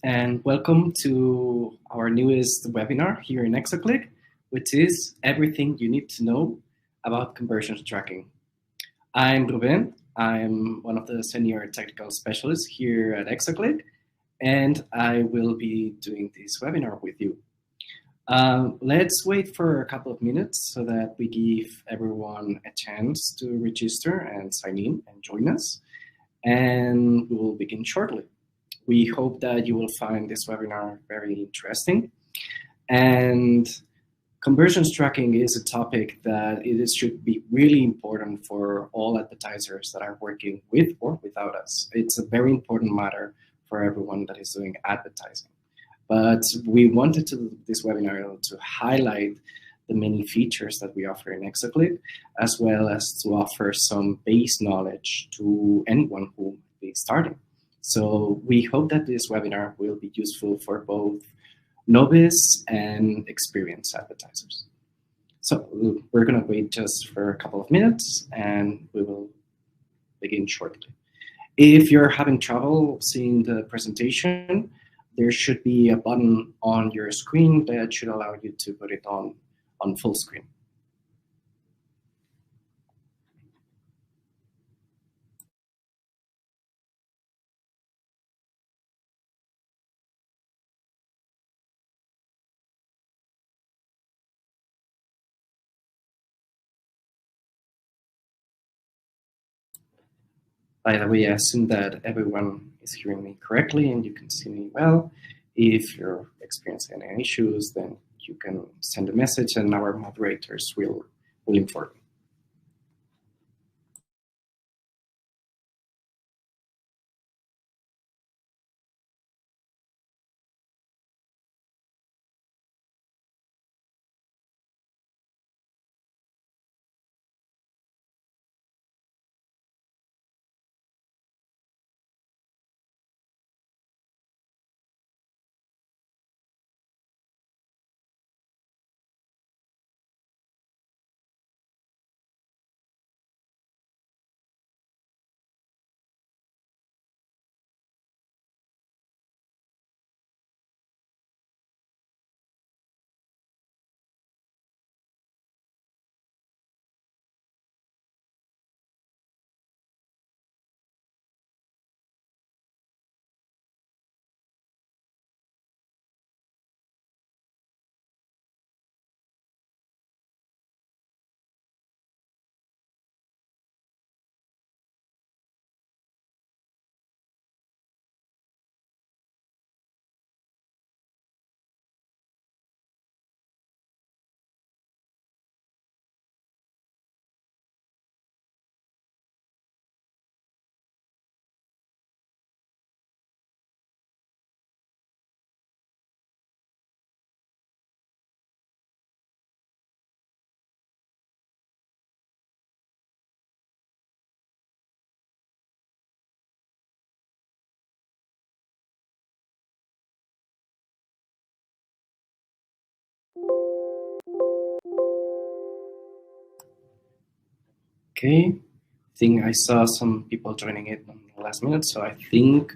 and welcome to our newest webinar here in exoclick, which is everything you need to know about conversions tracking. I'm Ruben. I'm one of the senior technical specialists here at exoclick, and I will be doing this webinar with you. Let's wait for a couple of minutes so that we give everyone a chance to register and sign in and join us, and we will begin shortly. We hope that you will find this webinar very interesting. And conversions tracking is a topic that should be really important for all advertisers that are working with or without us. It's a very important matter for everyone that is doing advertising. But we wanted to do this webinar to highlight the many features that we offer in exoclick, as well as to offer some base knowledge to anyone who might be starting. So we hope that this webinar will be useful for both novice and experienced advertisers. So we're going to wait just for a couple of minutes and we will begin shortly. If you're having trouble seeing the presentation, there should be a button on your screen that should allow you to put it on full screen. By the way, I assume that everyone is hearing me correctly and you can see me well. If you're experiencing any issues, then you can send a message and our moderators will inform you. Okay, I think I saw some people joining it in the last minute, so I think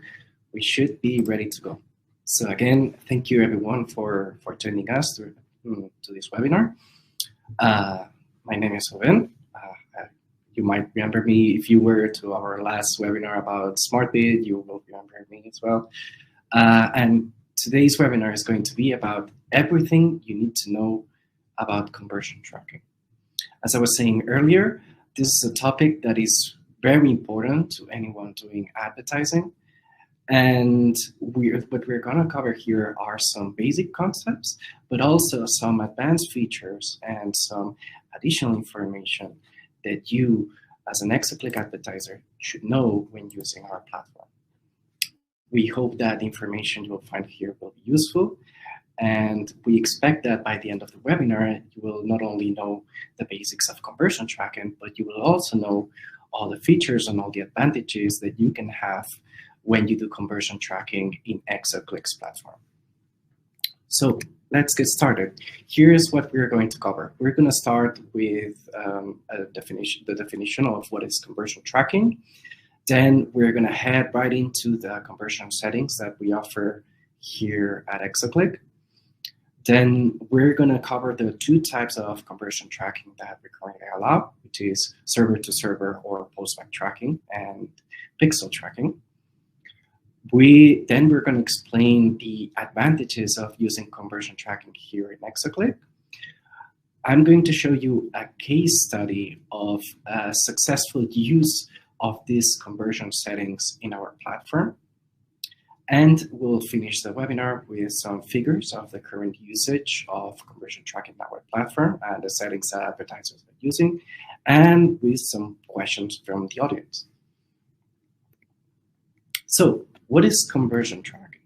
we should be ready to go. So again, thank you everyone for joining us to this webinar. My name is Ruben. You might remember me if you were to our last webinar about SmartBid, you will remember me as well. And today's webinar is going to be about everything you need to know about conversion tracking. As I was saying earlier, this is a topic that is very important to anyone doing advertising. And what we're going to cover here are some basic concepts, but also some advanced features and some additional information that you, as an exoclick advertiser, should know when using our platform. We hope that the information you will find here will be useful. And we expect that by the end of the webinar, you will not only know the basics of conversion tracking, but you will also know all the features and all the advantages that you can have when you do conversion tracking in exoclick's platform. So let's get started. Here's what we're going to cover. We're going to start with the definition of what is conversion tracking. Then we're going to head right into the conversion settings that we offer here at exoclick. Then we're going to cover the two types of conversion tracking that we currently allow, which is server-to-server or postback tracking and pixel tracking. We're going to explain the advantages of using conversion tracking here in exoclick. I'm going to show you a case study of a successful use of these conversion settings in our platform. And we'll finish the webinar with some figures of the current usage of conversion tracking in our platform and the settings that advertisers are using, and with some questions from the audience. So, what is conversion tracking?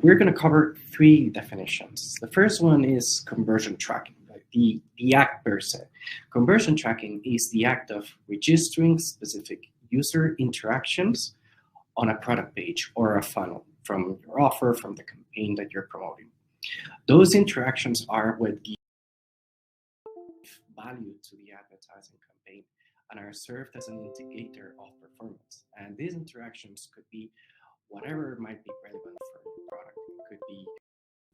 We're going to cover three definitions. The first one is conversion tracking, like the act per se. Conversion tracking is the act of registering specific user interactions on a product page or a funnel from your offer, from the campaign that you're promoting. Those interactions are what give value to the advertising campaign and are served as an indicator of performance. And these interactions could be whatever might be relevant for your product. It could be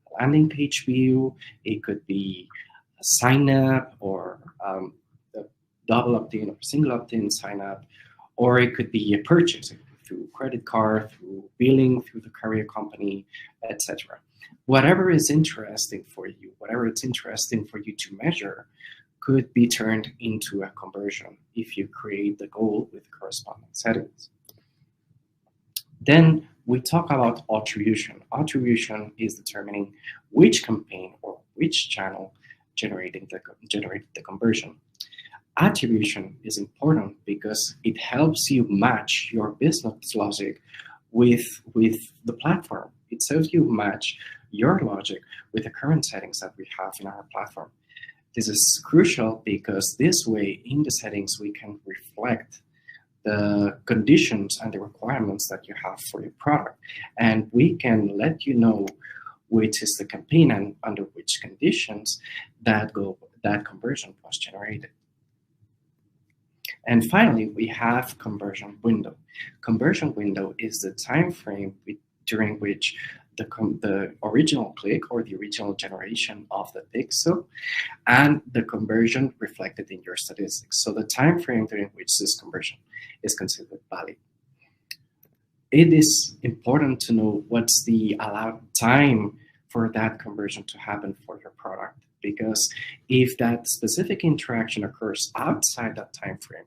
a landing page view, it could be a sign up or a double opt-in or single opt-in sign up, or it could be a purchase through credit card, through billing, through the carrier company, etc. Whatever is interesting for you, whatever it's interesting for you to measure, could be turned into a conversion if you create the goal with corresponding settings. Then we talk about attribution. Attribution is determining which campaign or which channel generated the conversion. Attribution is important because it helps you match your business logic with the platform. It helps you match your logic with the current settings that we have in our platform. This is crucial because this way, in the settings, we can reflect the conditions and the requirements that you have for your product. And we can let you know which is the campaign and under which conditions that conversion was generated. And finally, we have conversion window. Conversion window is the time frame during which the original click or the original generation of the pixel and the conversion reflected in your statistics. So the time frame during which this conversion is considered valid. It is important to know what's the allowed time for that conversion to happen for your product, because if that specific interaction occurs outside that time frame,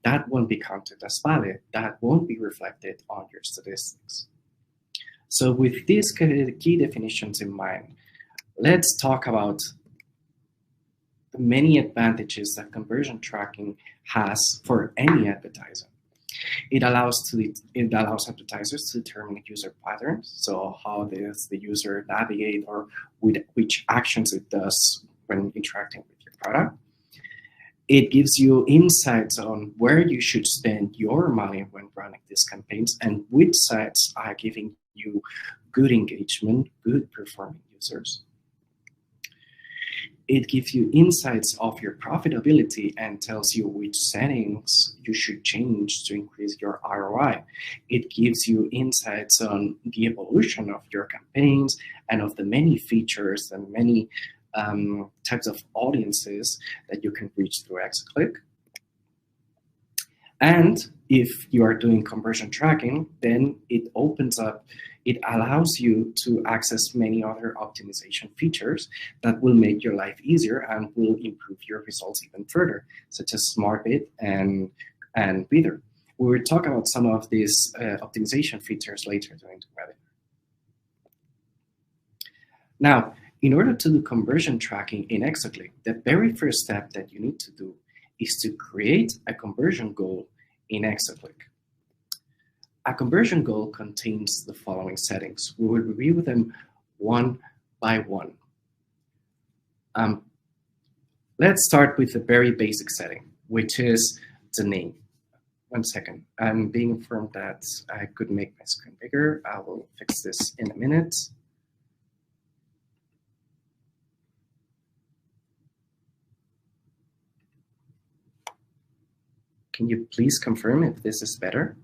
that won't be counted as valid. That won't be reflected on your statistics. So with these key definitions in mind, let's talk about the many advantages that conversion tracking has for any advertiser. It allows advertisers to determine user patterns, so how does the user navigate or with which actions it does when interacting with your product. It gives you insights on where you should spend your money when running these campaigns and which sites are giving you good engagement, good performing users. It gives you insights of your profitability and tells you which settings you should change to increase your ROI. It gives you insights on the evolution of your campaigns and of the many features and many types of audiences that you can reach through exoclick. And if you are doing conversion tracking, then it allows you to access many other optimization features that will make your life easier and will improve your results even further, such as Smart Bid and Bidder. We will talk about some of these optimization features later during the webinar. Now, in order to do conversion tracking in exoclick, the very first step that you need to do is to create a conversion goal in exoclick. A conversion goal contains the following settings. We will review them one by one. Let's start with the very basic setting, which is the name. 1 second. I'm being informed that I could make my screen bigger. I will fix this in a minute. Can you please confirm if this is better?